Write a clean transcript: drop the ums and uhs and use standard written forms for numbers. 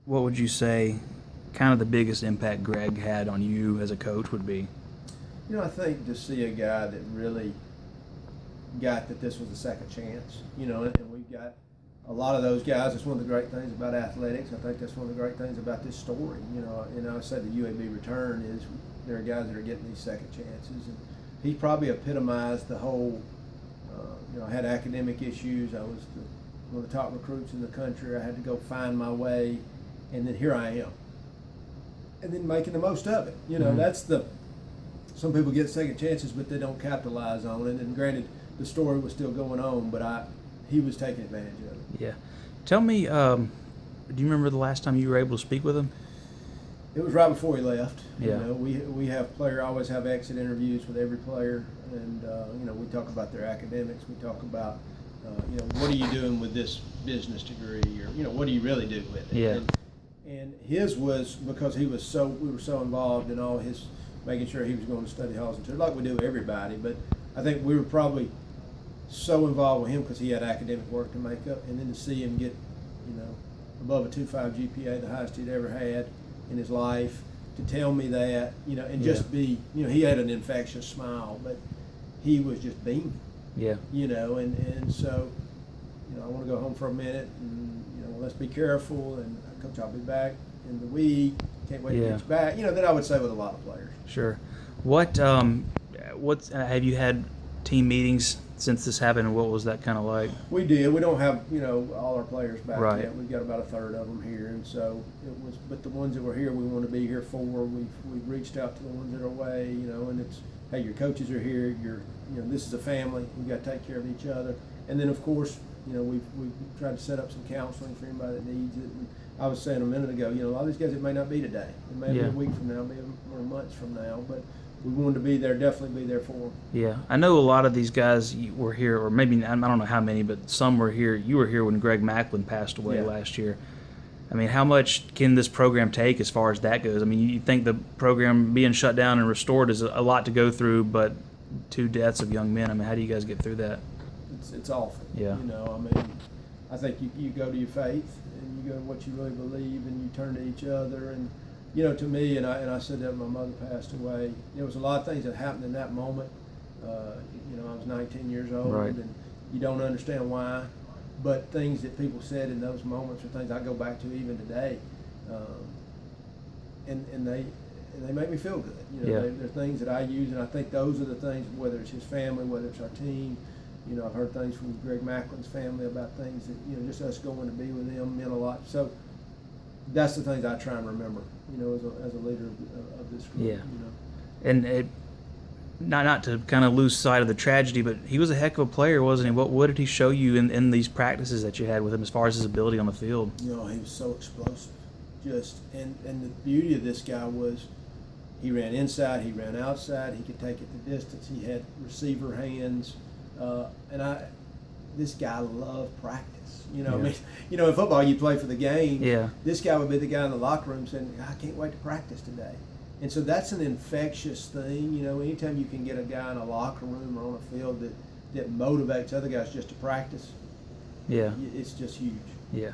what would you say kind of the biggest impact Greg had on you as a coach would be? I think to see a guy that really got that this was a second chance, and we've got a lot of those guys. It's one of the great things about athletics. I think that's one of the great things about this story. I say the UAB return is there are guys that are getting these second chances, and he probably epitomized the whole. I had academic issues. I was one of the top recruits in the country. I had to go find my way, and then here I am, and then making the most of it. That's the. Some people get second chances, but they don't capitalize on it. And granted, the story was still going on, but he was taking advantage of it. Yeah. Tell me, do you remember the last time you were able to speak with him? It was right before he left. Yeah. We have always have exit interviews with every player, and we talk about their academics. We talk about what are you doing with this business degree, or what do you really do with it? Yeah. And his was because we were so involved in all his making sure he was going to study halls and tours, like we do everybody. But I think we were probably so involved with him because he had academic work to make up, and then to see him get above a 2.5 GPA, the highest he'd ever had in his life, to tell me that, and just be, he had an infectious smile, but he was just beaming. Yeah. And so, I want to go home for a minute, and let's be careful, and Coach, I'll be back in the week. Can't wait to get you back. That I would say with a lot of players. Sure. What's have you had team meetings since this happened, and what was that kind of like? We did. We don't have all our players back right. yet. We've got about a third of them here, and so it was. But the ones that were here, we want to be here for. We've reached out to the ones that are away. And it's hey, your coaches are here. This is a family. We've got to take care of each other. And then of course, we've tried to set up some counseling for anybody that needs it. And I was saying a minute ago, a lot of these guys, it may not be today. It may be a week from now, maybe months from now, but we wanted to be there, definitely be there for them. Yeah, I know a lot of these guys were here, or maybe, I don't know how many, but some were here. You were here when Greg Macklin passed away last year. I mean, how much can this program take as far as that goes? I mean, you think the program being shut down and restored is a lot to go through, but 2 deaths of young men, I mean, how do you guys get through that? It's awful. Yeah. I think you go to your faith, and you go to what you really believe, and you turn to each other. And to me, and I said that when my mother passed away, there was a lot of things that happened in that moment. I was 19 years old, right. And you don't understand why, but things that people said in those moments are things I go back to even today, and they make me feel good. They're things that I use, and I think those are the things. Whether it's his family, whether it's our team. I've heard things from Greg Macklin's family about things that, just us going to be with them meant a lot. So that's the things I try and remember, as a leader of this group. Yeah. And not to kind of lose sight of the tragedy, but he was a heck of a player, wasn't he? What did he show you in these practices that you had with him as far as his ability on the field? He was so explosive. And the beauty of this guy was he ran inside, he ran outside, he could take it the distance, he had receiver hands. This guy loved practice. In football you play for the game. Yeah. This guy would be the guy in the locker room saying, I can't wait to practice today. And so that's an infectious thing. Anytime you can get a guy in a locker room or on a field that motivates other guys just to practice, yeah, it's just huge. Yeah.